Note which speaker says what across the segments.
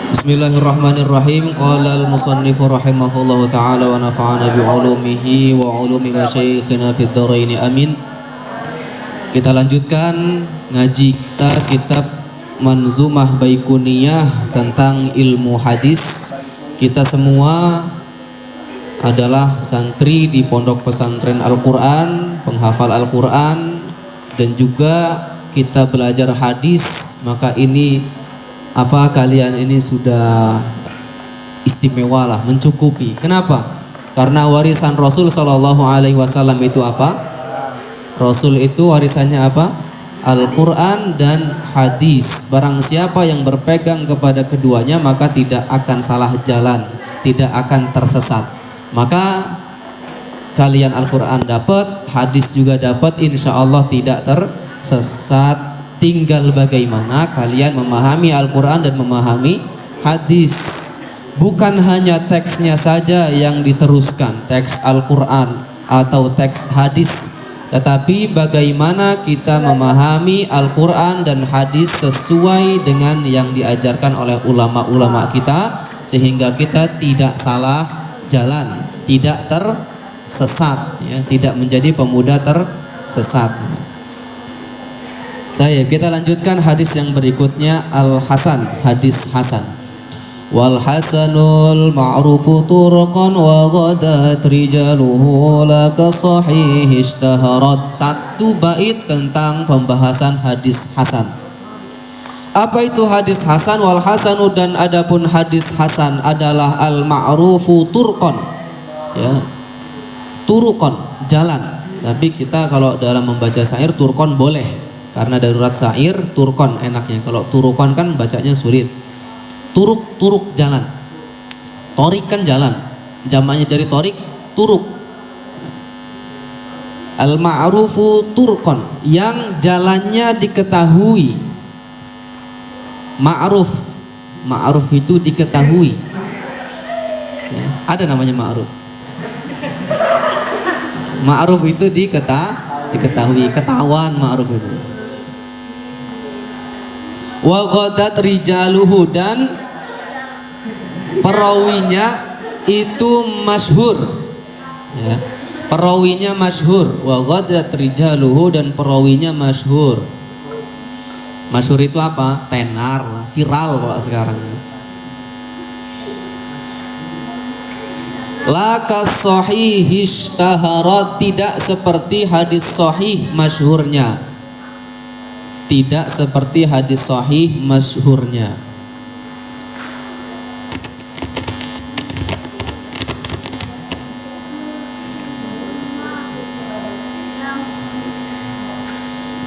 Speaker 1: Bismillahirrahmanirrahim. Qala al-musannifu rahimahullahu ta'ala wa nafa'ana bi'ulumihi wa ulumi masyayikhina fid dharaini amin. Kita lanjutkan ngaji kita kitab Manzumah Baikuniyah tentang ilmu hadis. Kita semua adalah santri di Pondok Pesantren Al-Quran, penghafal Al-Quran, dan juga kita belajar hadis. Maka ini kalian ini sudah istimewa lah, mencukupi. Kenapa? Karena warisan Rasul Shallallahu Alaihi Wasallam itu apa? Rasul itu warisannya apa? Al-Quran dan hadis. Barang siapa yang berpegang kepada keduanya maka tidak akan salah jalan, tidak akan tersesat. Maka kalian Al-Quran dapat, hadis juga dapat, insya Allah tidak tersesat. Tinggal bagaimana kalian memahami Al-Quran dan memahami hadis. Bukan hanya teksnya saja yang diteruskan, teks Al-Quran atau teks hadis, tetapi bagaimana kita memahami Al-Quran dan hadis sesuai dengan yang diajarkan oleh ulama-ulama kita, sehingga kita tidak salah jalan, tidak tersesat, ya, tidak menjadi pemuda tersesat. Kita lanjutkan hadis yang berikutnya, Al-Hasan, hadis Hasan. Wal hasanul ma'rufu turqan wa ghadat rijaluhu laka sahih ishtaharat. Satu bait tentang pembahasan hadis Hasan. Apa itu hadis Hasan? Wal hasanu, dan adapun hadis Hasan adalah al ma'rufu turqan, ya, turqan, jalan. Tapi kita kalau dalam membaca syair turqan boleh, karena darurat syair turkon enaknya. Kalau turukon kan bacanya sulit. Turuk jalan. Torik kan jalan. Jamaknya dari torik turuk. Al ma'rufu turkon, yang jalannya diketahui. Ma'ruf itu diketahui, ya, ada namanya ma'ruf. Ma'ruf itu diketahui, ketahuan ma'ruf itu. Wa ghadat rijaluhu, dan perawinya itu masyhur, ya, perawinya masyhur. Wa ghadat rijaluhu, dan perawinya masyhur. Masyhur itu apa? Tenar, viral kok sekarang. Laka sahih ishtaharat, tidak seperti hadis sahih masyhurnya. Tidak seperti hadis sahih masyhurnya.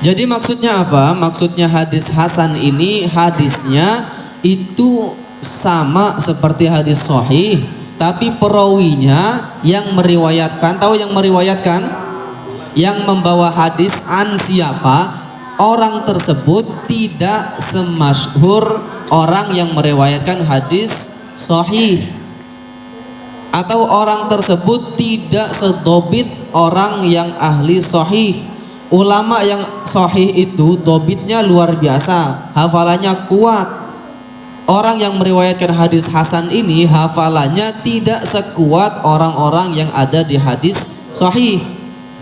Speaker 1: Jadi maksudnya apa? Maksudnya hadis Hasan ini hadisnya itu sama seperti hadis sahih, tapi perawinya yang meriwayatkan, tahu yang meriwayatkan? Yang membawa hadis an siapa? Orang tersebut tidak semasyhur orang yang meriwayatkan hadis sahih, atau orang tersebut tidak sedobit orang yang ahli sahih. Ulama yang sahih itu dobitnya luar biasa, hafalannya kuat. Orang yang meriwayatkan hadis Hasan ini hafalannya tidak sekuat orang-orang yang ada di hadis sahih.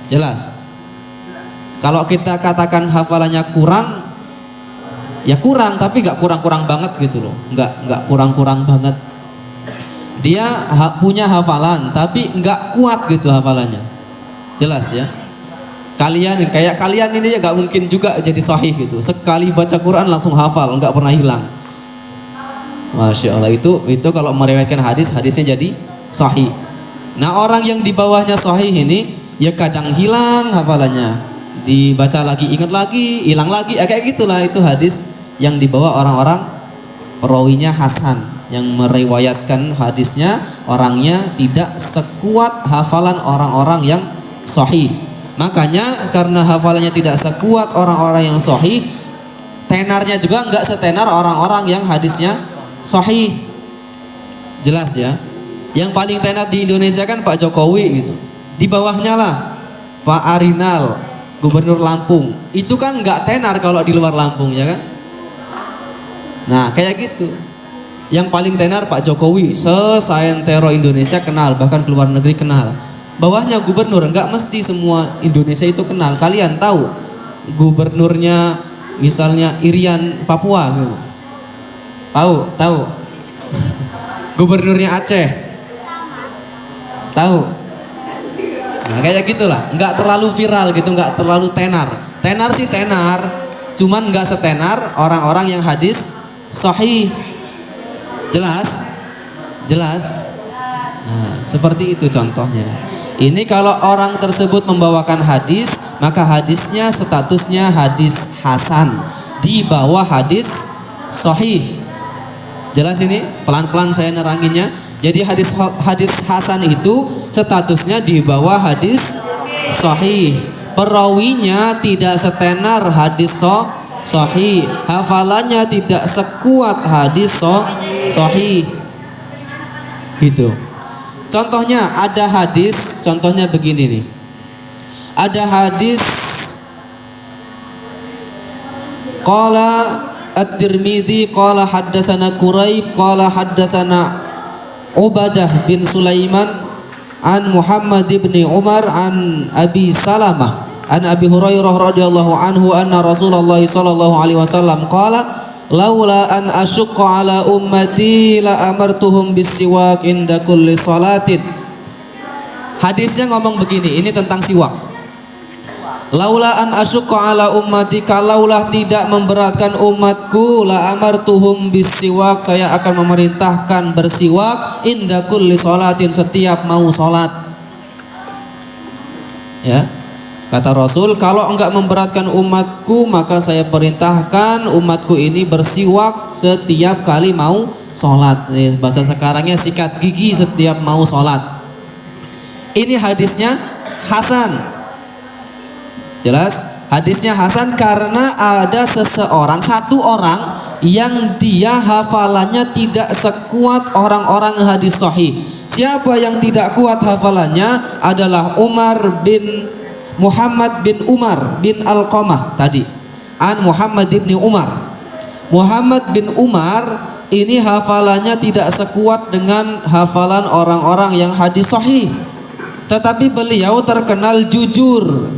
Speaker 1: Jelas? Kalau kita katakan hafalannya kurang, ya kurang, tapi nggak kurang-kurang banget gitu loh, nggak kurang-kurang banget. Dia punya hafalan, tapi nggak kuat gitu hafalannya. Jelas ya? Kalian ini ya nggak mungkin juga jadi sahih gitu. Sekali baca Quran langsung hafal, nggak pernah hilang. Masya Allah, itu kalau meriwayatkan hadisnya jadi sahih. Nah, orang yang di bawahnya sahih ini ya kadang hilang hafalannya, dibaca lagi, ingat lagi, hilang lagi, kayak gitulah. Itu hadis yang dibawa orang-orang perawinya Hasan, yang meriwayatkan hadisnya orangnya tidak sekuat hafalan orang-orang yang sahih. Makanya karena hafalannya tidak sekuat orang-orang yang sahih, tenarnya juga nggak setenar orang-orang yang hadisnya sahih. Jelas ya? Yang paling tenar di Indonesia kan Pak Jokowi gitu. Di bawahnya lah Pak Arinal, Gubernur Lampung. Itu kan nggak tenar kalau di luar Lampung, ya kan? Nah, kayak gitu. Yang paling tenar Pak Jokowi, se-Saentero Indonesia kenal, bahkan keluar negeri kenal. Bawahnya gubernur, enggak mesti semua Indonesia itu kenal. Kalian tahu gubernurnya misalnya Irian Papua gitu. Tahu. Gubernurnya Aceh. Tahu. Nah, kayak gitulah, enggak terlalu viral gitu, enggak terlalu tenar. Tenar sih tenar, cuman enggak setenar orang-orang yang hadis sahih. Jelas? Nah, seperti itu contohnya. Ini kalau orang tersebut membawakan hadis, maka hadisnya statusnya hadis hasan, di bawah hadis sahih. Jelas ini? Pelan-pelan saya neranginnya. Jadi hadis hasan itu statusnya di bawah hadis sahih. Perawinya tidak setenar hadis sahih. Hafalannya tidak sekuat hadis sahih. Gitu. Contohnya ada hadis, contohnya begini nih. Ada hadis qala At-Tirmizi qala haddatsana Quraib qala haddatsana Ubadah bin Sulaiman an Muhammad bin Umar an Abi Salamah an Abi Hurairah radhiyallahu anhu anna Rasulullah sallallahu alaihi wasallam qala laula an asyqa ala ummati la amartuhum bisiwak inda kulli salatin. Hadisnya ngomong begini, ini tentang siwak. Laula an asyqa ala ummati, kalaulah tidak memberatkan umatku, la amartuhum bisiwak, saya akan memerintahkan bersiwak inda kulli salatin, setiap mau salat. Ya. Kata Rasul, kalau enggak memberatkan umatku, maka saya perintahkan umatku ini bersiwak setiap kali mau sholat. Bahasa sekarangnya sikat gigi setiap mau sholat. Ini hadisnya hasan. Jelas? Hadisnya hasan karena ada satu orang yang dia hafalannya tidak sekuat orang-orang hadis sahih. Siapa yang tidak kuat hafalannya adalah Muhammad bin Umar bin Alqamah tadi. An Muhammad bin Umar. Muhammad bin Umar ini hafalannya tidak sekuat dengan hafalan orang-orang yang hadis sahih. Tetapi beliau terkenal jujur.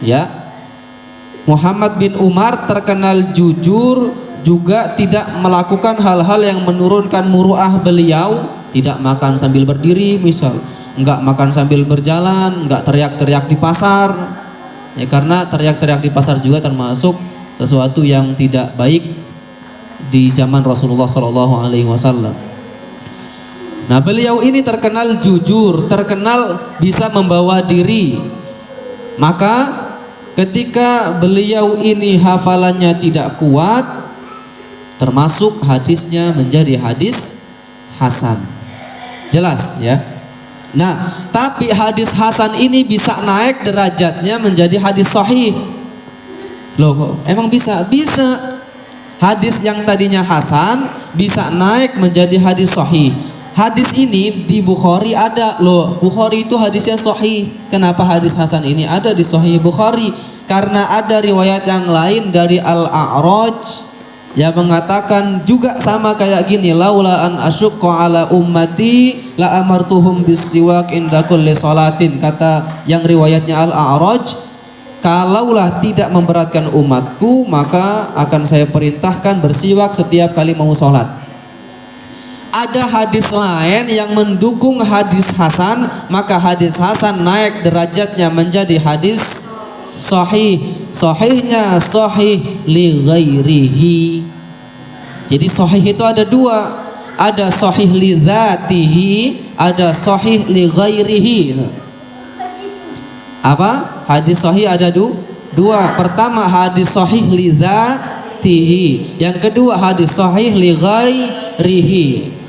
Speaker 1: Ya. Muhammad bin Umar terkenal jujur, juga tidak melakukan hal-hal yang menurunkan muruah beliau, tidak makan sambil berdiri misal, enggak makan sambil berjalan, enggak teriak-teriak di pasar. Ya, karena teriak-teriak di pasar juga termasuk sesuatu yang tidak baik di zaman Rasulullah Shallallahu alaihi wasallam. Nah, beliau ini terkenal jujur, terkenal bisa membawa diri. Maka ketika beliau ini hafalannya tidak kuat, termasuk hadisnya menjadi hadis hasan. Jelas ya. Nah, tapi hadis hasan ini bisa naik derajatnya menjadi hadis sahih. Loh, kok emang bisa? Bisa. Hadis yang tadinya hasan bisa naik menjadi hadis sahih. Hadis ini di Bukhari ada. Loh, Bukhari itu hadisnya sahih. Kenapa hadis hasan ini ada di Sahih Bukhari? Karena ada riwayat yang lain dari Al-A'raj yang mengatakan juga sama kayak gini, laula an asyqa ala ummati la amartuhum bisiwak inda kulli salatin. Kata yang riwayatnya Al-A'raj, kalaulah tidak memberatkan umatku, maka akan saya perintahkan bersiwak setiap kali mau sholat. Ada hadis lain yang mendukung hadis hasan, maka hadis hasan naik derajatnya menjadi hadis sahih. Sahihnya sahih li ghairihi. Jadi sahih itu ada dua, ada sahih li dzatihi, ada sahih li ghairihi. Apa? Hadis sahih ada dua. Pertama hadis sahih li dzatihi, yang kedua hadis sahih li ghairihi.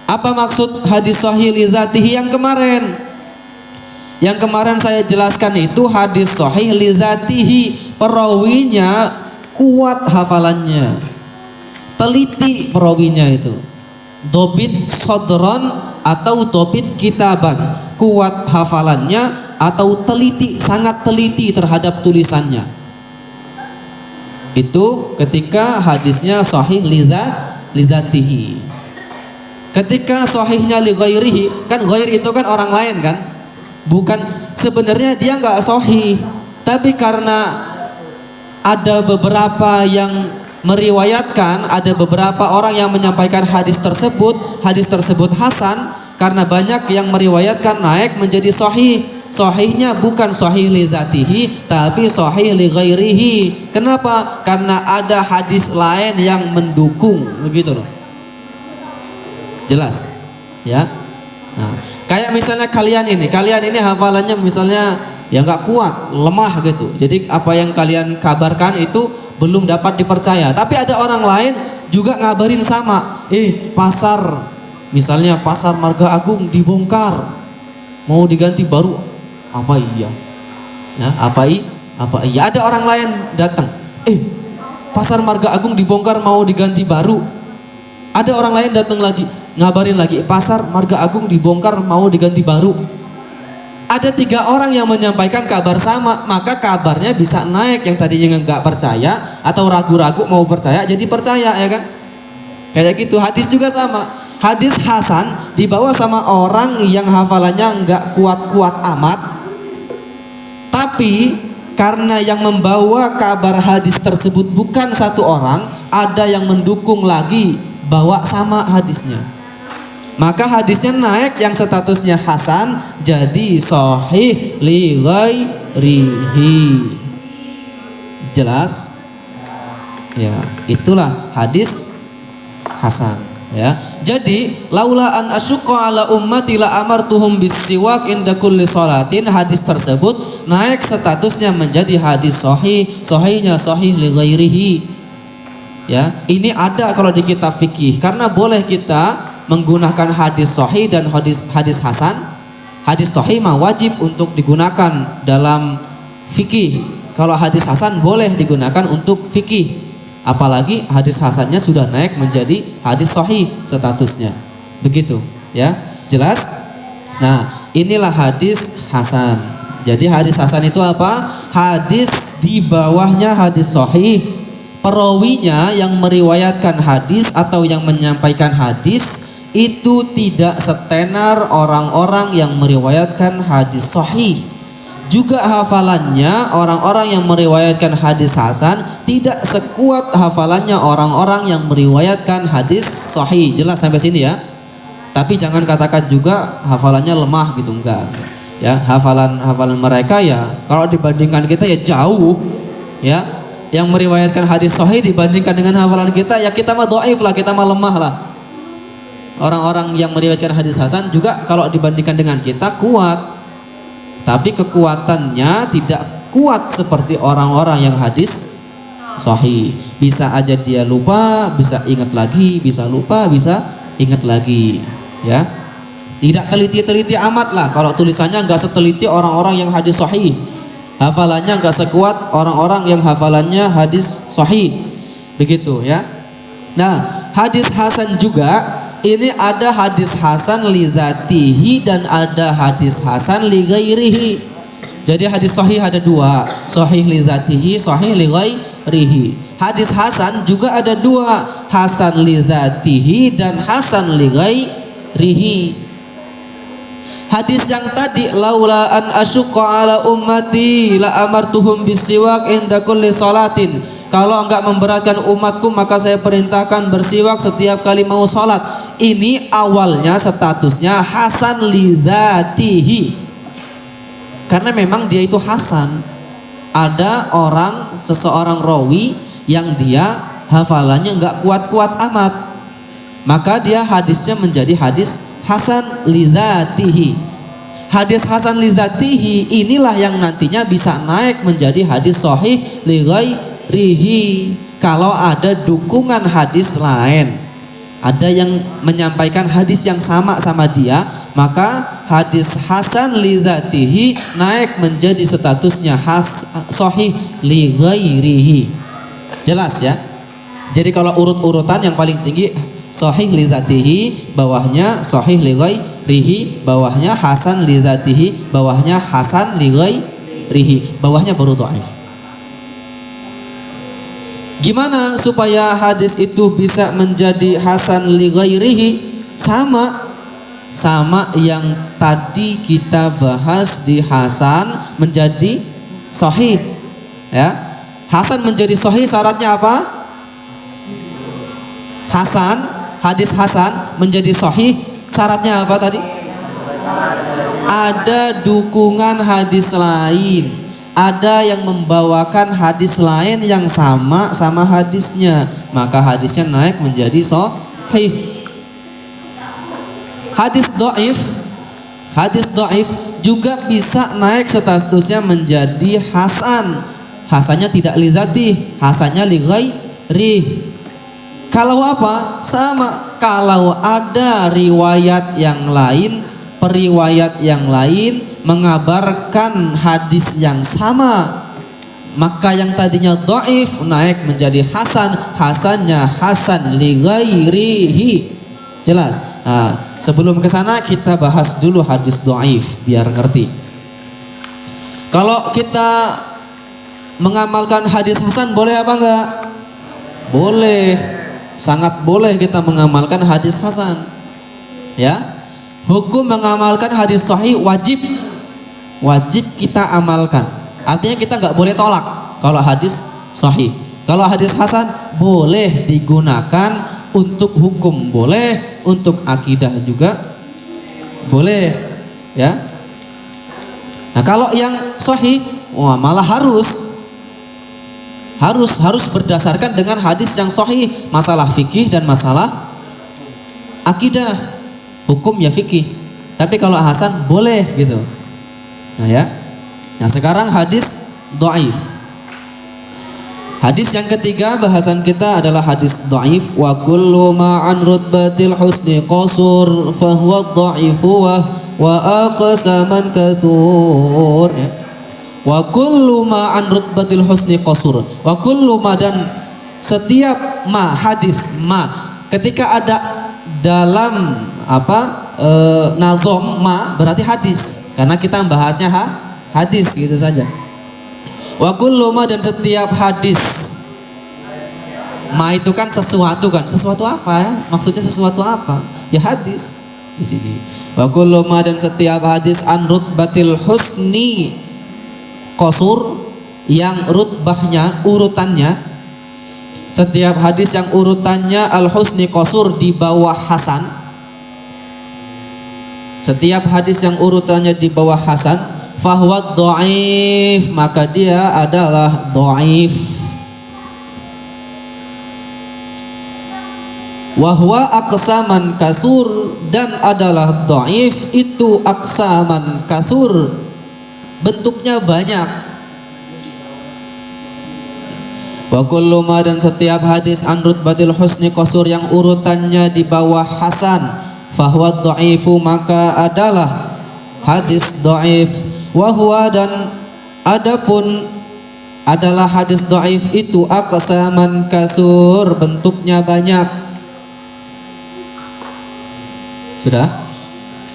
Speaker 1: Apa maksud hadis sahih li dzatihi yang kemarin? Yang kemarin saya jelaskan itu hadis sahih li dzatihi, perawinya kuat hafalannya, teliti perawinya itu, dobit sodron atau dobit kitaban, kuat hafalannya atau teliti, sangat teliti terhadap tulisannya. Itu ketika hadisnya sahih li li dzatihi. Ketika sahihnya li ghairihi, kan ghair itu kan orang lain kan? Bukan, sebenarnya dia nggak sahih, tapi karena ada beberapa yang meriwayatkan, ada beberapa orang yang menyampaikan hadis tersebut hasan, karena banyak yang meriwayatkan naik menjadi sahih. Sahihnya bukan sahih li dzatihi, tapi sahih li ghairihi. Kenapa? Karena ada hadis lain yang mendukung, begitu loh. Jelas? Ya. Nah, kayak misalnya kalian ini hafalannya misalnya ya nggak kuat, lemah gitu. Jadi apa yang kalian kabarkan itu belum dapat dipercaya. Tapi ada orang lain juga ngabarin sama. Pasar, misalnya pasar Marga Agung dibongkar, mau diganti baru. Apa iya? Ya, apa iya? Ada orang lain datang. Pasar Marga Agung dibongkar mau diganti baru. Ada orang lain datang lagi, ngabarin lagi, pasar Marga Agung dibongkar mau diganti baru. Ada 3 orang yang menyampaikan kabar sama, maka kabarnya bisa naik. Yang tadinya nggak percaya atau ragu-ragu mau percaya jadi percaya, ya kan? Kayak gitu. Hadis juga sama. Hadis hasan dibawa sama orang yang hafalannya nggak kuat-kuat amat, tapi karena yang membawa kabar hadis tersebut bukan satu orang, ada yang mendukung lagi bawa sama hadisnya, maka hadisnya naik, yang statusnya hasan jadi sahih li ghairihi. Jelas? Ya, itulah hadis hasan, ya. Jadi laula an asyqa ala ummati la amartuhum bisiwak inda kulli salatin. Hadis tersebut naik statusnya menjadi hadis sahih, sahihnya sahih li ghairihi. Ya, ini ada kalau di kitab fikih, karena boleh kita menggunakan hadis sahih dan hadis hasan. Hadis sahih mah wajib untuk digunakan dalam fikih. Kalau hadis hasan boleh digunakan untuk fikih. Apalagi hadis hasannya sudah naik menjadi hadis sahih statusnya. Begitu, ya. Jelas? Nah, inilah hadis hasan. Jadi hadis hasan itu apa? Hadis di bawahnya hadis sahih. Perawinya yang meriwayatkan hadis atau yang menyampaikan hadis itu tidak setenar orang-orang yang meriwayatkan hadis sahih. Juga hafalannya orang-orang yang meriwayatkan hadis hasan tidak sekuat hafalannya orang-orang yang meriwayatkan hadis sahih. Jelas sampai sini ya. Tapi jangan katakan juga hafalannya lemah gitu, enggak. Ya, hafalan mereka ya kalau dibandingkan kita ya jauh. Ya, yang meriwayatkan hadis sahih dibandingkan dengan hafalan kita ya kita mah dhaif lah, kita mah lemah lah. Orang-orang yang meriwayatkan hadis hasan juga kalau dibandingkan dengan kita kuat, tapi kekuatannya tidak kuat seperti orang-orang yang hadis sahih. Bisa aja dia lupa, bisa ingat lagi, bisa lupa, bisa ingat lagi, ya. Tidak teliti-teliti amat lah. Kalau tulisannya nggak seteliti orang-orang yang hadis sahih, hafalannya nggak sekuat orang-orang yang hafalannya hadis sahih, begitu ya. Nah, hadis hasan juga ini ada hadis hasan li dzatihi dan ada hadis hasan li ghairihi. Jadi hadis sahih ada 2, sahih li dzatihi, sahih li ghairihi. Hadis hasan juga ada 2, hasan li dzatihi dan hasan li ghairihi. Hadis yang tadi laula an asyqa ala ummati la amartuhum bisiwak inda kulli salatin. Kalau enggak memberatkan umatku maka saya perintahkan bersiwak setiap kali mau sholat. Ini awalnya statusnya hasan li dzatihi, karena memang dia itu hasan. Ada seseorang rawi yang dia hafalannya enggak kuat-kuat amat, maka dia hadisnya menjadi hadis hasan li dzatihi. Hadis hasan li dzatihi inilah yang nantinya bisa naik menjadi hadis sahih li ghairihi. Kalau ada dukungan hadis lain, ada yang menyampaikan hadis yang sama dia, maka hadis hasan li dzatihi naik menjadi statusnya sahih li ghairihi. Jelas ya. Jadi kalau urut-urutan yang paling tinggi sahih li dzatihi, bawahnya sahih li ghairihi, bawahnya hasan li dzatihi, bawahnya hasan li ghairihi, bawahnya baru dhaif. Gimana supaya hadis itu bisa menjadi hasan li ghairihi? Sama yang tadi kita bahas di hasan menjadi sahih, ya. Hasan menjadi sahih syaratnya apa? Hadis hasan menjadi sahih syaratnya apa tadi? Ada dukungan hadis lain, ada yang membawakan hadis lain yang sama hadisnya, maka hadisnya naik menjadi sahih. Hadis dhaif juga bisa naik statusnya menjadi hasan. Hasannya tidak li dzati, hasannya li ghairi. Kalau apa? Sama. Kalau ada riwayat yang lain, periwayat yang lain mengabarkan hadis yang sama, maka yang tadinya dhaif naik menjadi hasan, hasannya hasan li ghairihi. Jelas? Nah, sebelum ke sana kita bahas dulu hadis dhaif biar ngerti. Kalau kita mengamalkan hadis hasan boleh apa enggak? Boleh. Sangat boleh kita mengamalkan hadis hasan. Ya. Hukum mengamalkan hadis sahih wajib kita amalkan. Artinya kita nggak boleh tolak kalau hadis sahih. Kalau hadis hasan boleh digunakan untuk hukum, boleh untuk akidah juga boleh, ya. Nah, kalau yang sahih malah harus berdasarkan dengan hadis yang sahih, masalah fikih dan masalah akidah. Hukum ya fikih, tapi kalau hasan boleh gitu. Nah, ya. Nah, sekarang hadis dhaif. Hadis yang ketiga bahasan kita adalah hadis dhaif. Wa kullu ma an rutbatil husni qasur fa huwa dhaifu wa aqsaman kasur, ya. Wa kullu ma an rutbatil husni qasur. Wa kullu ma, dan setiap ma, hadis ma, ketika ada dalam nazom ma berarti hadis, karena kita bahasnya hadis gitu saja. Wa kullu ma, dan setiap hadis. Ma itu kan sesuatu apa ya? Maksudnya sesuatu apa? Ya hadis di sini. Wa kullu ma, dan setiap hadis an rutbatil husni qasur, yang rutbahnya, urutannya, setiap hadis yang urutannya al husni qasur, di bawah hasan. Setiap hadis yang urutannya di bawah hasan, fahuwa dhaif, maka dia adalah dhaif. Wahwa aqsaman kasur, dan adalah dhaif itu aqsaman kasur, bentuknya banyak. Wa kullu ma, dan setiap hadis an rutbatil husni qasur, yang urutannya di bawah hasan, fahuwa dhaifu, maka adalah hadis dhaif. Wa huwa, dan adapun adalah hadis dhaif itu aqsaman kasur, bentuknya banyak. Sudah?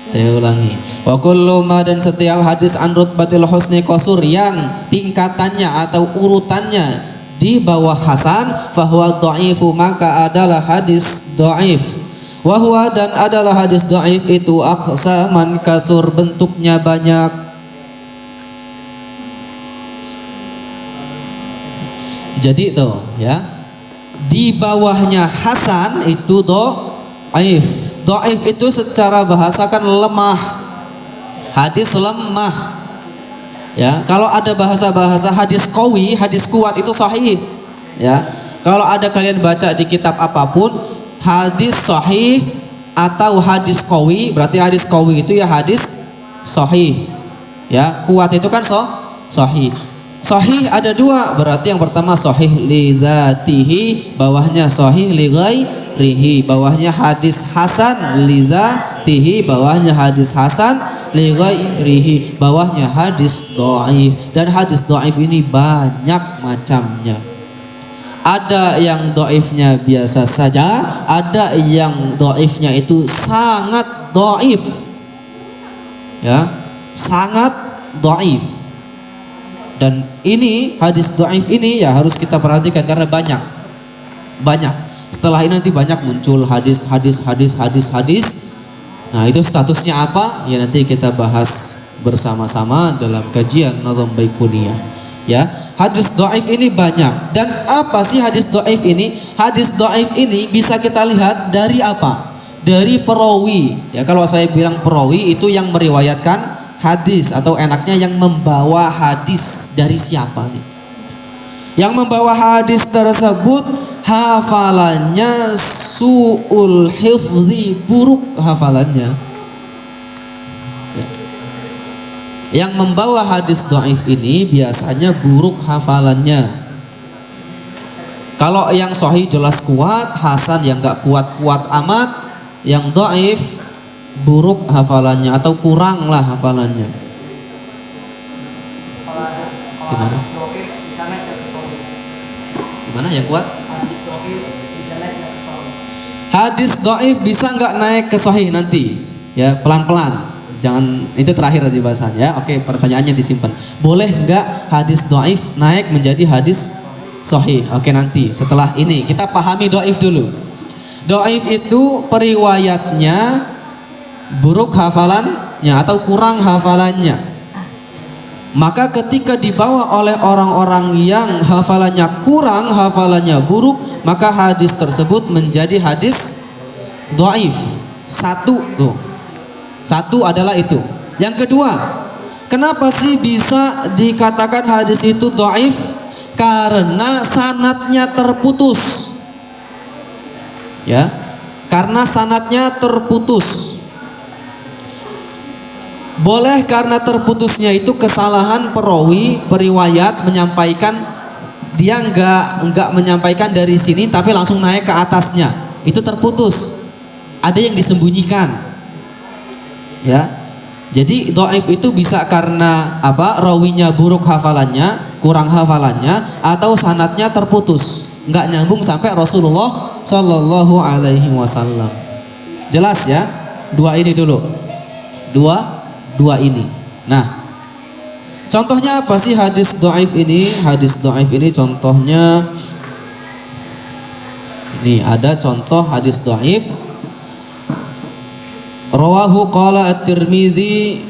Speaker 1: Saya ulangi. Wa kullu ma, dan setiap hadis an rutbatil husni qasur, yang tingkatannya atau urutannya di bawah hasan, fahuwa dhaifu, maka adalah hadis dhaif. Wa huwa, dan adalah hadis dhaif itu aqsaman kasur, bentuknya banyak. Jadi tuh, ya, di bawahnya hasan itu dhaif. Dhaif itu secara bahasa kan lemah, hadis lemah, ya. Kalau ada bahasa hadis qawi, hadis kuat itu sahih, ya. Kalau ada kalian baca di kitab apapun hadis sahih atau hadis qawi, berarti hadis qawi itu ya hadis sahih, ya. Kuat itu kan sahih. Sahih ada dua, berarti yang pertama sahih li zatihi, bawahnya sahih li ghairihi, bawahnya hadis hasan li zatihi, bawahnya hadis hasan li ghairihi, bawahnya hadis dhaif. Dan hadis dhaif ini banyak macamnya. Ada yang dhaifnya biasa saja, ada yang dhaifnya itu sangat dhaif, ya, sangat dhaif. Dan ini hadis dhaif ini ya harus kita perhatikan karena banyak. Banyak. Setelah ini nanti banyak muncul hadis. Nah, itu statusnya apa? Ya nanti kita bahas bersama-sama dalam kajian Nazam Baiquniyah. Ya, hadis dhaif ini banyak. Dan apa sih hadis dhaif ini? Hadis dhaif ini bisa kita lihat dari apa? Dari perawi. Ya, kalau saya bilang perawi itu yang meriwayatkan hadis, atau enaknya yang membawa hadis dari siapa nih? Yang membawa hadis tersebut hafalannya su'ul hifzi, buruk hafalannya. Ya. Yang membawa hadis dhaif ini biasanya buruk hafalannya. Kalau yang sahih jelas kuat, hasan yang gak kuat-kuat amat, yang dhaif buruk hafalannya atau kurang lah hafalannya. Gimana? Gimana yang kuat? Hadis dhaif bisa nggak naik ke sahih nanti? Ya, pelan-pelan. Jangan, itu terakhir aja bahasannya. Ya. Oke, pertanyaannya disimpan. Boleh nggak hadis dhaif naik menjadi hadis sahih? Oke, nanti setelah ini kita pahami dhaif dulu. Dhaif itu periwayatnya buruk hafalannya atau kurang hafalannya. Maka ketika dibawa oleh orang-orang yang hafalannya kurang, hafalannya buruk, maka hadis tersebut menjadi hadis dhaif. Satu adalah itu. Yang kedua, kenapa sih bisa dikatakan hadis itu dhaif? Karena sanadnya terputus. Ya. Karena sanadnya terputus. Boleh karena terputusnya itu kesalahan perawi, periwayat menyampaikan, dia enggak menyampaikan dari sini tapi langsung naik ke atasnya. Itu terputus. Ada yang disembunyikan. Ya. Jadi dhaif itu bisa karena apa? Rawinya buruk hafalannya, kurang hafalannya, atau sanadnya terputus. Enggak nyambung sampai Rasulullah Shallallahu alaihi wasallam. Jelas ya? Dua ini dulu. Dua ini. Nah, contohnya apa sih hadis dhaif ini? Hadis dhaif ini contohnya, ini ada contoh hadis dhaif. Rawahu qala at-Tirmizi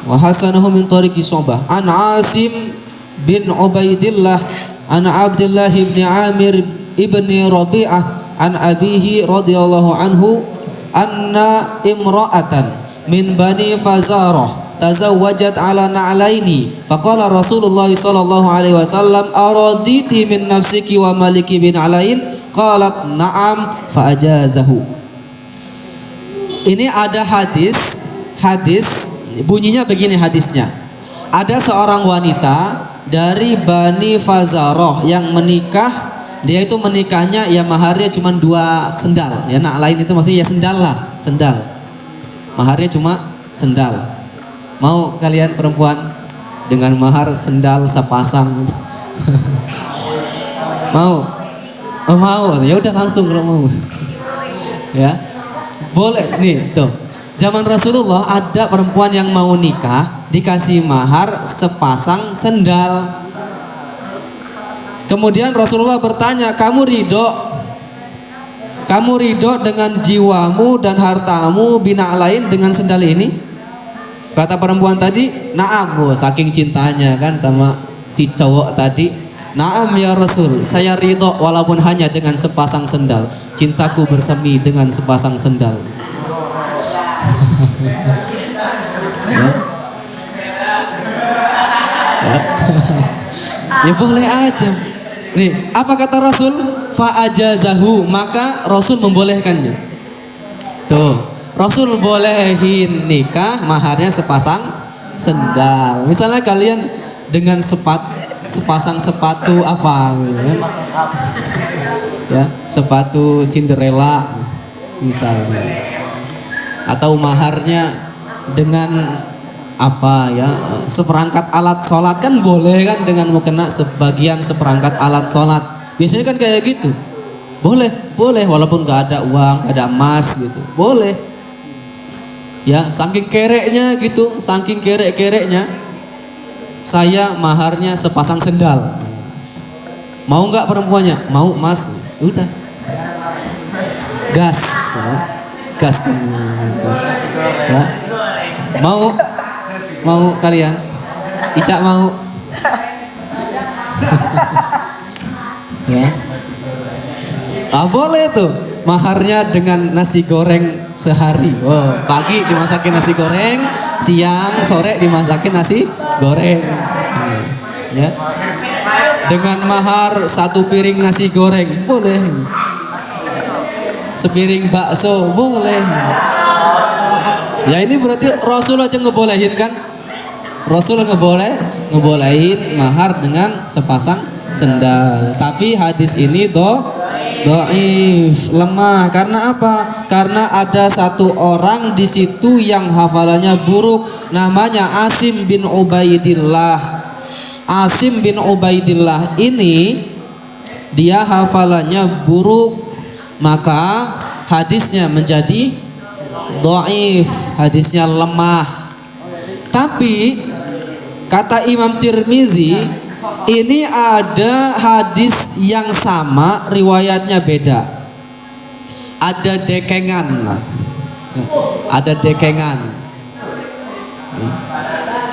Speaker 1: wa hasanahu min tariqi Syu'bah an Asim bin Ubaidillah an Abdullah bin Amir ibn Rabi'ah an abihi radhiyallahu anhu anna imra'atan min bani Fazarah tazawwajat ala na'laini faqala Rasulullah sallallahu alaihi wasallam araditi min nafsiki wa maliki bin alain qalat na'am fa ajazahu. Ini ada hadis bunyinya begini hadisnya. Ada seorang wanita dari Bani Fazarah yang menikah, dia itu menikahnya ya maharnya cuma 2 sendal. Ya na'lain itu maksudnya ya sendal lah, sendal. Maharnya cuma sendal. Mau kalian perempuan dengan mahar sendal sepasang? Mau? Oh, mau. Ya udah langsung kalau mau. Ya. Boleh nih, tuh. Zaman Rasulullah ada perempuan yang mau nikah dikasih mahar sepasang sendal. Kemudian Rasulullah bertanya, "Kamu ridho dengan jiwamu dan hartamu bina lain dengan sendal ini?" Kata perempuan tadi, "Na'am." Saking cintanya kan sama si cowok tadi. "Na'am ya Rasul, saya ridho walaupun hanya dengan sepasang sendal. Cintaku bersemi dengan sepasang sendal." Ya. Ya. Ya boleh aja. Nih, apa kata Rasul? Fa'ajazahu, maka Rasul membolehkannya. Tuh, Rasul bolehin nikah maharnya sepasang sendal. Misalnya kalian dengan sepasang sepatu apa gitu, ya, sepatu Cinderella misalnya. Atau maharnya dengan apa ya, seperangkat alat sholat kan boleh kan, dengan mukena seperangkat alat sholat. Biasanya kan kayak gitu. Boleh walaupun gak ada uang, gak ada emas gitu. Boleh. Ya, saking kereknya gitu, saking kerek-kereknya. Saya maharnya sepasang sendal. Mau nggak perempuannya? Mau, Mas. Udah. gas, ya. Gas. Ya. Mau kalian? Ica mau? Ya. Boleh tuh. Maharnya dengan nasi goreng sehari. Oh, pagi dimasakin nasi goreng, siang sore dimasakin nasi goreng. Ya. Dengan mahar 1 piring nasi goreng boleh. Sepiring bakso boleh. Ya ini berarti Rasul aja ngebolehin kan? Rasul ngebolehin mahar dengan sepasang sendal. Tapi hadis ini dhaif, lemah. Karena apa? Karena ada satu orang di situ yang hafalannya buruk, namanya Asim bin Ubaidillah. Asim bin Ubaidillah ini dia hafalannya buruk, maka hadisnya menjadi dhaif, hadisnya lemah. Tapi kata Imam Tirmizi, ini ada hadis yang sama, riwayatnya beda. Ada dekengan lah. Ada dekengan.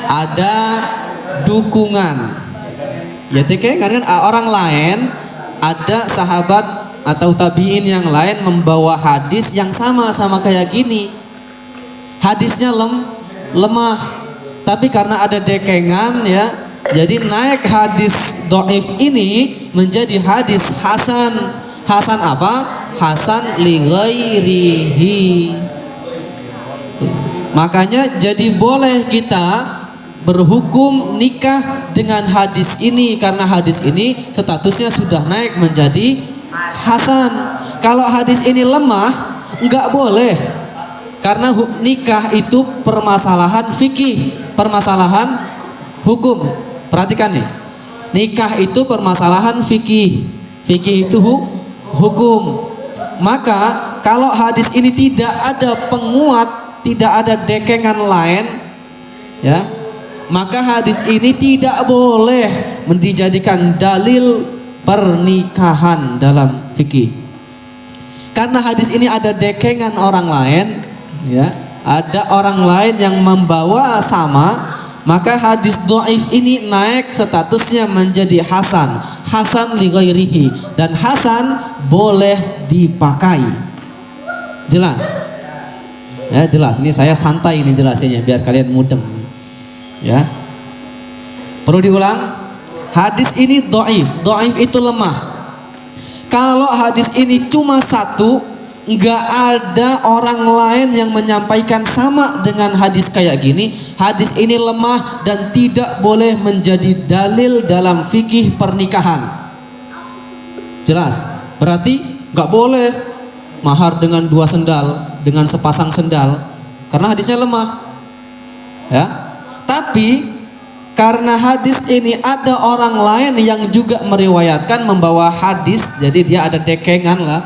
Speaker 1: Ada dukungan. Ya dekengan kan orang lain, ada sahabat atau tabiin yang lain membawa hadis yang sama kayak gini. Hadisnya lemah. Tapi karena ada dekengan ya, jadi naik hadis dhaif ini menjadi hadis hasan. Hasan apa? Hasan li ghairihi. Makanya jadi boleh kita berhukum nikah dengan hadis ini, karena hadis ini statusnya sudah naik menjadi hasan. Kalau hadis ini lemah, enggak boleh. Karena nikah itu permasalahan fikih, permasalahan hukum. Perhatikan nih, nikah itu permasalahan fikih, fikih itu hukum. Maka kalau hadis ini tidak ada penguat, tidak ada dekengan lain, ya, maka hadis ini tidak boleh dijadikan dalil pernikahan dalam fikih. Karena hadis ini ada dekengan orang lain, ya, ada orang lain yang membawa sama, maka hadis dhaif ini naik statusnya menjadi hasan, hasan li ghairihi, dan hasan boleh dipakai. Jelas? Ya, jelas. Ini saya santai ini jelasinnya biar kalian mudeng. Ya. Perlu diulang? Hadis ini dhaif. Dhaif itu lemah. Kalau hadis ini cuma satu, nggak ada orang lain yang menyampaikan sama dengan hadis kayak gini, hadis ini lemah dan tidak boleh menjadi dalil dalam fikih pernikahan. Jelas? Berarti nggak boleh mahar dengan 2 sendal, dengan sepasang sendal, karena hadisnya lemah. Ya. Tapi karena hadis ini ada orang lain yang juga meriwayatkan membawa hadis, jadi dia ada dekengan lah,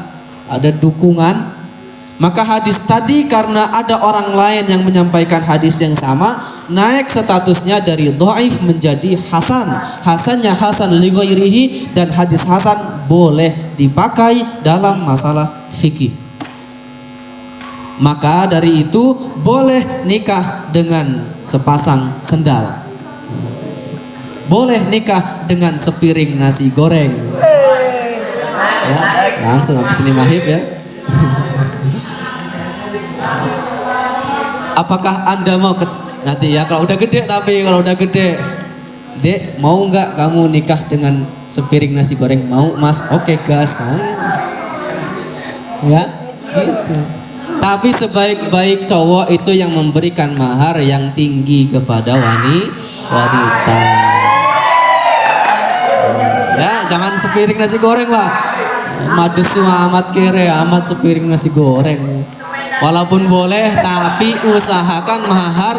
Speaker 1: ada dukungan. Maka hadis tadi karena ada orang lain yang menyampaikan hadis yang sama, naik statusnya dari dhaif menjadi hasan. Hasannya hasan li ghairihi, dan hadis hasan boleh dipakai dalam masalah fikih. Maka dari itu boleh nikah dengan sepasang sendal, boleh nikah dengan sepiring nasi goreng. Ya, langsung habis ini mahib ya. Apakah Anda mau nanti ya kalau udah gede, tapi kalau udah gede, Dek, mau nggak kamu nikah dengan sepiring nasi goreng? Mau, Mas? Oke, gas. Ya, gitu. Tapi sebaik-baik cowok itu yang memberikan mahar yang tinggi kepada wanita. Ya, jangan sepiring nasi goreng lah. Mades amat kere, amat sepiring nasi goreng. Walaupun boleh, tapi usahakan mahar,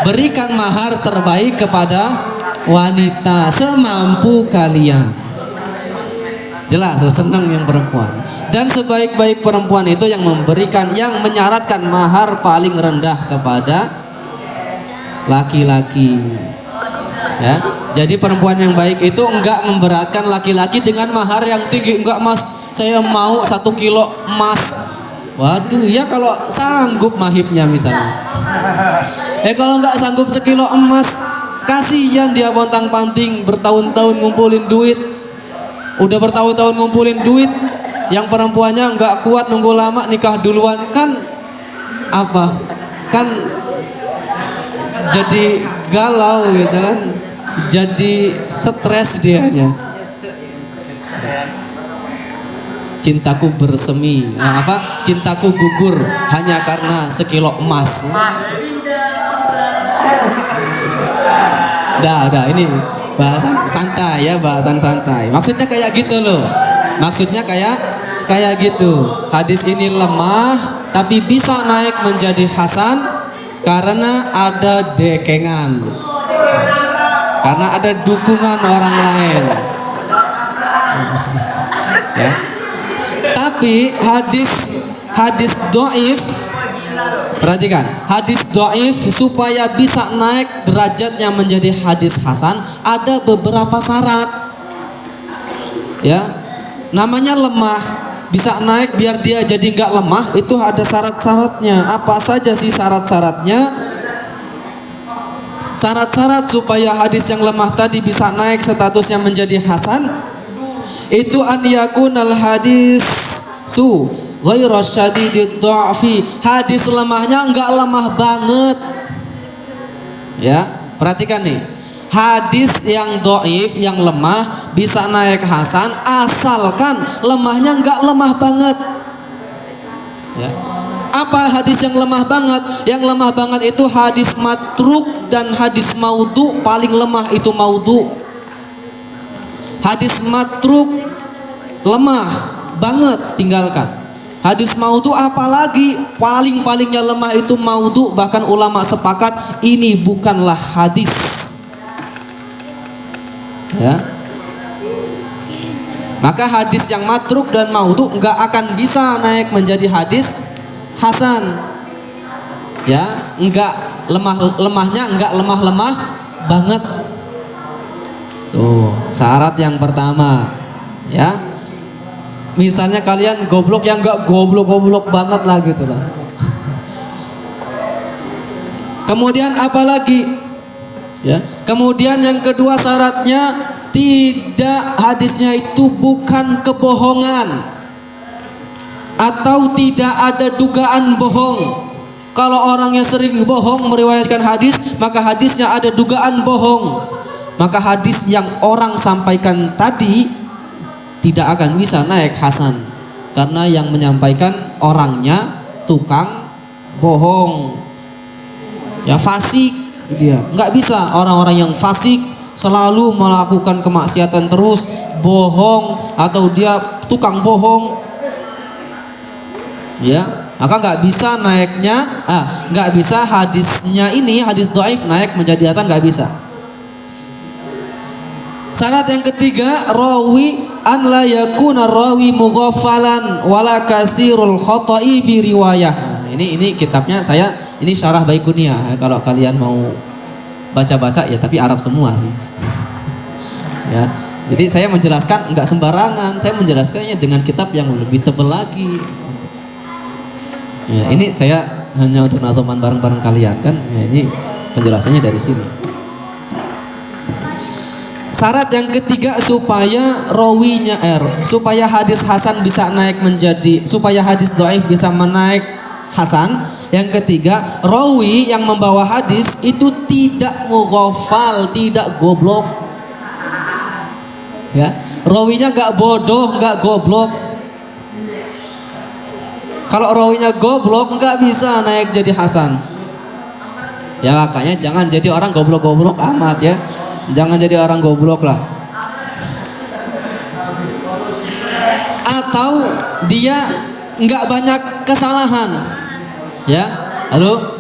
Speaker 1: berikan mahar terbaik kepada wanita semampu kalian. Jelas, senang yang perempuan. Dan sebaik-baik perempuan itu yang memberikan, yang menyaratkan mahar paling rendah kepada laki-laki. Ya, jadi perempuan yang baik itu enggak memberatkan laki-laki dengan mahar yang tinggi. Enggak, Mas, saya mau 1 kilo emas. Waduh, ya kalau sanggup mahibnya misalnya. Kalau nggak sanggup sekilo emas, kasihan dia pontang-panting bertahun-tahun ngumpulin duit. Udah bertahun-tahun ngumpulin duit, yang perempuannya nggak kuat nunggu lama nikah duluan, kan apa? Kan jadi galau gitu kan. Jadi stres dianya. Cintaku bersemi, cintaku gugur hanya karena sekilo emas. Udah, ini bahasan santai ya, bahasan santai. Maksudnya kayak gitu loh. Maksudnya kayak gitu. Hadis ini lemah tapi bisa naik menjadi hasan karena ada dekengan. Karena ada dukungan orang lain. Ya. Tapi hadis dhaif, perhatikan, hadis dhaif supaya bisa naik derajatnya menjadi hadis hasan ada beberapa syarat. Ya, namanya lemah bisa naik biar dia jadi nggak lemah itu ada syarat-syaratnya. Apa saja sih syarat-syaratnya? Syarat-syarat supaya hadis yang lemah tadi bisa naik statusnya menjadi hasan itu an yakunal hadis ghairu syadidid dha'fi. Hadis lemahnya enggak lemah banget. Ya, perhatikan nih. Hadis yang dhaif, yang lemah bisa naik hasan asalkan lemahnya enggak lemah banget. Ya. Apa hadis yang lemah banget? Yang lemah banget itu hadis matruk dan hadis maudhu. Paling lemah itu maudhu. Hadis matruk lemah banget, tinggalkan. Hadis maudhu apalagi paling-palingnya lemah itu maudhu. Bahkan ulama sepakat ini bukanlah hadis. Ya. Maka hadis yang matruk dan maudhu nggak akan bisa naik menjadi hadis hasan. Ya, lemahnya nggak lemah banget. Tuh, syarat yang pertama, ya. Misalnya kalian goblok yang enggak goblok banget lah gitu lah. Kemudian apa lagi? Ya. Kemudian yang kedua syaratnya tidak hadisnya itu bukan kebohongan atau tidak ada dugaan bohong. Kalau orangnya sering bohong meriwayatkan hadis, maka hadisnya ada dugaan bohong. Maka hadis yang orang sampaikan tadi tidak akan bisa naik hasan karena yang menyampaikan orangnya tukang bohong, ya fasik dia. Nggak bisa orang-orang yang fasik selalu melakukan kemaksiatan terus bohong atau dia tukang bohong, ya maka nggak bisa naiknya, nggak bisa hadisnya ini hadis dhaif naik menjadi hasan, nggak bisa. Syarat yang ketiga, rawi an la yakuna rawi mughaffalan wala kasirul khata'i fi riwayah. Ini kitabnya saya, ini Syarah Baiquniyah. Kalau kalian mau baca-baca ya, tapi Arab semua sih. Ya. Jadi saya menjelaskan enggak sembarangan, saya menjelaskannya dengan kitab yang lebih tebal lagi. Ya, ini saya hanya untuk nazoman bareng-bareng kalian kan. Ya, ini penjelasannya dari sini. Syarat yang ketiga supaya rawinya supaya hadis hasan bisa naik menjadi, supaya hadis dhaif bisa menaik hasan. Yang ketiga, rawi yang membawa hadis itu tidak mughafal, tidak goblok. Ya, rawinya enggak bodoh, enggak goblok. Kalau rawinya goblok enggak bisa naik jadi hasan. Ya makanya jangan jadi orang goblok-goblok amat ya. Jangan jadi orang goblok lah. Atau dia nggak banyak kesalahan, ya. Halo,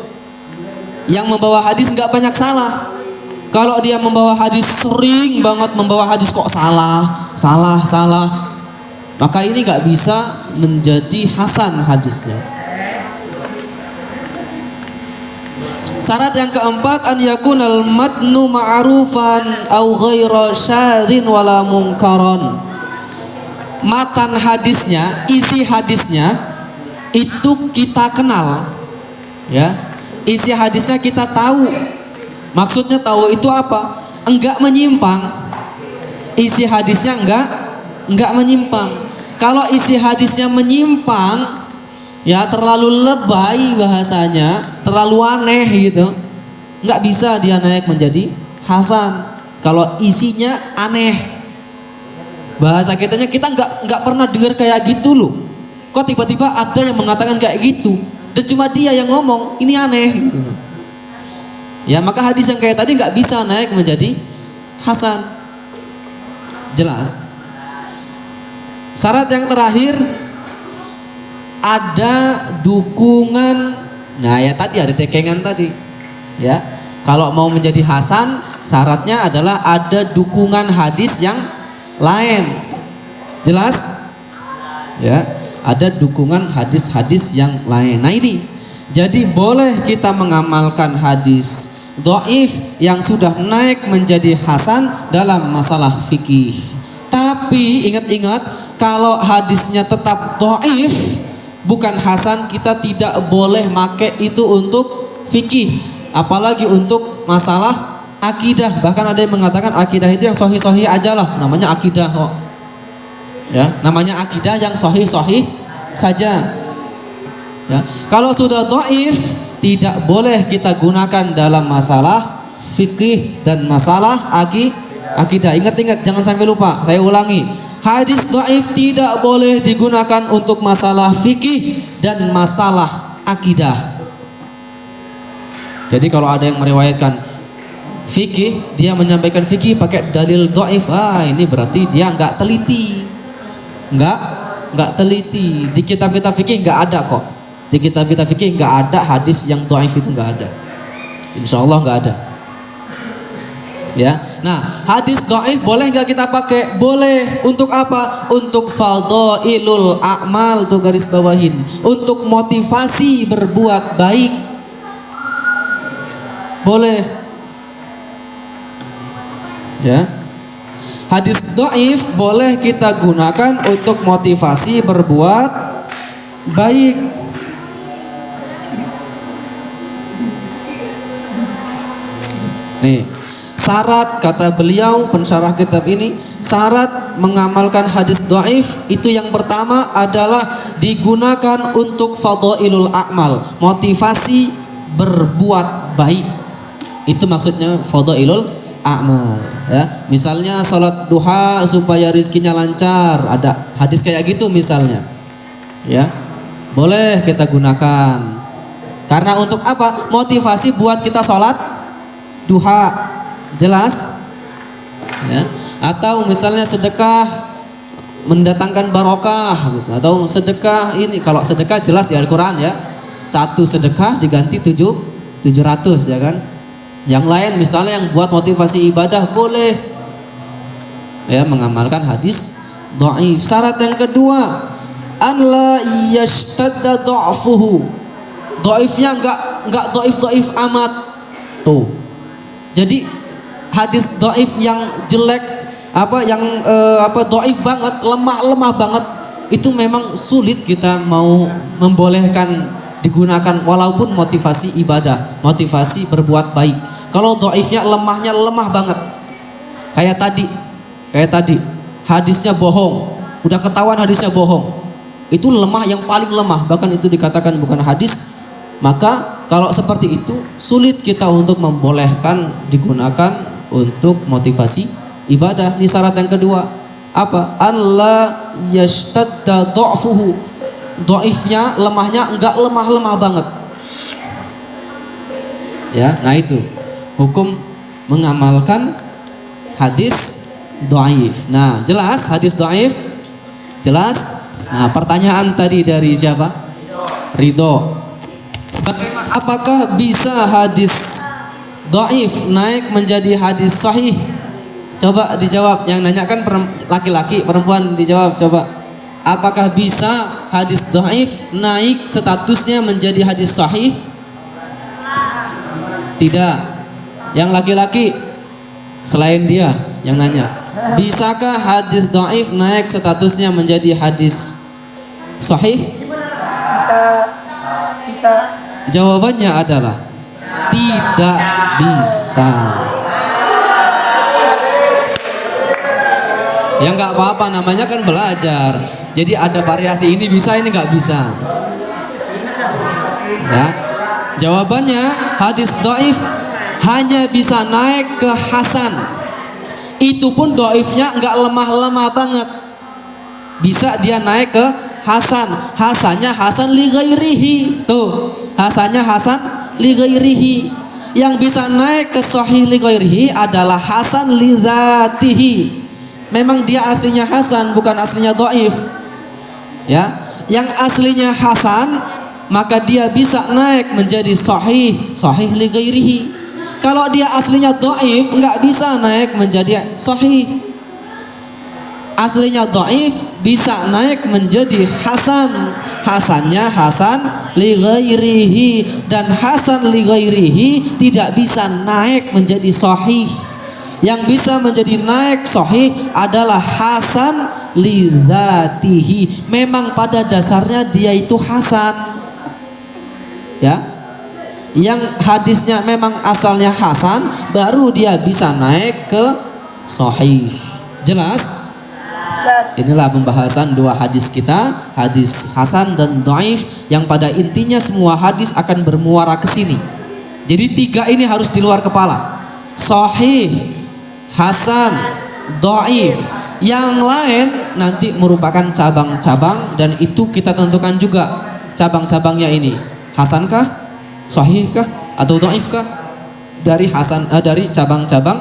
Speaker 1: yang membawa hadis nggak banyak salah. Kalau dia membawa hadis sering banget membawa hadis kok salah, maka ini nggak bisa menjadi hasan hadisnya. Syarat yang keempat, an yakunal matnu ma'rufan au ghaira syadzin wala munkaron. Matan hadisnya, isi hadisnya itu kita kenal, ya. Isi hadisnya kita tahu. Maksudnya tahu itu apa? Enggak menyimpang. Isi hadisnya enggak menyimpang. Kalau isi hadisnya menyimpang, ya terlalu lebay bahasanya, terlalu aneh gitu, enggak bisa dia naik menjadi hasan. Kalau isinya aneh, bahasa kitanya kita enggak pernah dengar kayak gitu loh. Kok tiba-tiba ada yang mengatakan kayak gitu? Dan cuma dia yang ngomong, ini aneh gitu. Ya maka hadis yang kayak tadi nggak bisa naik menjadi hasan. Jelas. Syarat yang terakhir ada dukungan. Nah ya tadi ada dekengan tadi. Ya kalau mau menjadi hasan syaratnya adalah ada dukungan hadis yang lain. Jelas? Ya ada dukungan hadis-hadis yang lain. Nah ini. Jadi boleh kita mengamalkan hadis dhaif yang sudah naik menjadi hasan dalam masalah fikih. Tapi ingat-ingat kalau hadisnya tetap dhaif bukan hasan, kita tidak boleh make itu untuk fikih, apalagi untuk masalah akidah. Bahkan ada yang mengatakan akidah itu yang sahih-sahih aja lah, namanya akidah kok. Ya, namanya akidah yang sahih-sahih saja. Ya, kalau sudah dhaif tidak boleh kita gunakan dalam masalah fikih dan masalah akidah. Ingat-ingat jangan sampai lupa. Saya ulangi. Hadis dhaif tidak boleh digunakan untuk masalah fikih dan masalah akidah. Jadi kalau ada yang meriwayatkan fikih, dia menyampaikan fikih pakai dalil dhaif, ini berarti dia enggak teliti. Enggak teliti. Di kitab-kitab fikih enggak ada kok. Di kitab-kitab fikih nggak ada hadis yang dhaif, itu nggak ada. Insya Allah nggak ada. Ya, nah hadis dhaif boleh nggak kita pakai? Boleh. Untuk apa? Untuk fadhailul a'mal, tuh garis bawahin. Untuk motivasi berbuat baik. Boleh. Ya. Hadis dhaif boleh kita gunakan untuk motivasi berbuat baik. Nih, syarat kata beliau pensyarah kitab ini, syarat mengamalkan hadis dhaif itu yang pertama adalah digunakan untuk fadhailul a'mal, motivasi berbuat baik. Itu maksudnya fadhailul a'mal, ya. Misalnya salat duha supaya rizkinya lancar, ada hadis kayak gitu misalnya. Ya. Boleh kita gunakan. Karena untuk apa? Motivasi buat kita salat duha. Jelas? Ya. Atau misalnya sedekah mendatangkan barokah gitu. Atau sedekah ini, kalau sedekah jelas di Al-Qur'an ya. Satu sedekah diganti 700 ya kan. Yang lain misalnya yang buat motivasi ibadah boleh. Ya, mengamalkan hadis dhaif. Syarat yang kedua, an la yashtadda dha'fuhu. Dhaifnya enggak dhaif amat. Tuh. Jadi hadis dhaif yang jelek dhaif banget, lemah banget, itu memang sulit kita mau membolehkan digunakan walaupun motivasi ibadah, motivasi berbuat baik. Kalau dhaifnya lemah banget. Kayak tadi hadisnya bohong. Udah ketahuan hadisnya bohong. Itu lemah yang paling lemah, bahkan itu dikatakan bukan hadis. Maka kalau seperti itu sulit kita untuk membolehkan digunakan untuk motivasi ibadah. Ini syarat yang kedua. Apa? Allah yashtadda dha'fuhu. Dhaifnya, lemahnya enggak lemah banget. Ya, nah itu hukum mengamalkan hadis dhaif. Nah, jelas hadis dhaif? Jelas? Nah, pertanyaan tadi dari siapa? Ridho. Apakah bisa hadis dhaif naik menjadi hadis sahih? Coba dijawab. Yang nanya kan laki-laki, perempuan dijawab coba. Apakah bisa hadis dhaif naik statusnya menjadi hadis sahih? Tidak. Yang laki-laki selain dia yang nanya, bisakah hadis dhaif naik statusnya menjadi hadis sahih?
Speaker 2: Bisa.
Speaker 1: Jawabannya adalah tidak bisa. Ya nggak apa-apa, namanya kan belajar. Jadi ada variasi, ini bisa, ini nggak bisa. Ya, jawabannya hadis dhaif hanya bisa naik ke hasan. Itu pun dhaifnya nggak lemah-lemah banget. Bisa dia naik ke hasan. Hasannya hasan li ghairihi. Tuh, hasannya hasan li ghairihi. Yang bisa naik ke sahih li ghairihi adalah hasan li dzatihi. Memang dia aslinya hasan, bukan aslinya dhaif. Ya, yang aslinya hasan maka dia bisa naik menjadi sahih, sahih li ghairihi. Kalau dia aslinya dhaif nggak bisa naik menjadi sahih. Aslinya dhaif bisa naik menjadi hasan. Hasannya hasan li ghairihi, dan hasan li ghairihi tidak bisa naik menjadi sahih. Yang bisa menjadi naik sahih adalah hasan li dzatihi. Memang pada dasarnya dia itu hasan. Ya. Yang hadisnya memang asalnya hasan, baru dia bisa naik ke sahih. Jelas? Inilah pembahasan dua hadis kita, hadis hasan dan dhaif, yang pada intinya semua hadis akan bermuara ke sini. Jadi tiga ini harus di luar kepala. Sahih, hasan, dhaif. Yang lain nanti merupakan cabang-cabang, dan itu kita tentukan juga cabang-cabangnya ini. Hasankah, sahihkah, atau dhaifkah? Dari dari cabang-cabang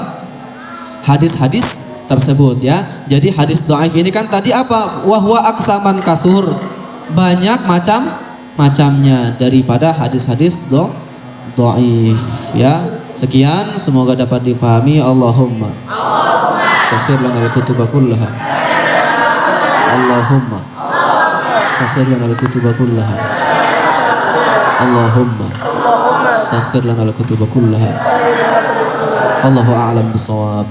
Speaker 1: hadis-hadis tersebut, ya. Jadi hadis dhaif ini kan tadi apa? Wahwa aksaman kasur, banyak macamnya daripada hadis-hadis dhaif, ya. Sekian, semoga dapat dipahami. Allahumma sakhir lana al-kutuba kullaha. Allahumma sakhir lana al-kutuba kullaha. Allahumma sakhir lana al-kutuba kullaha. Allahu a'lam bisawab.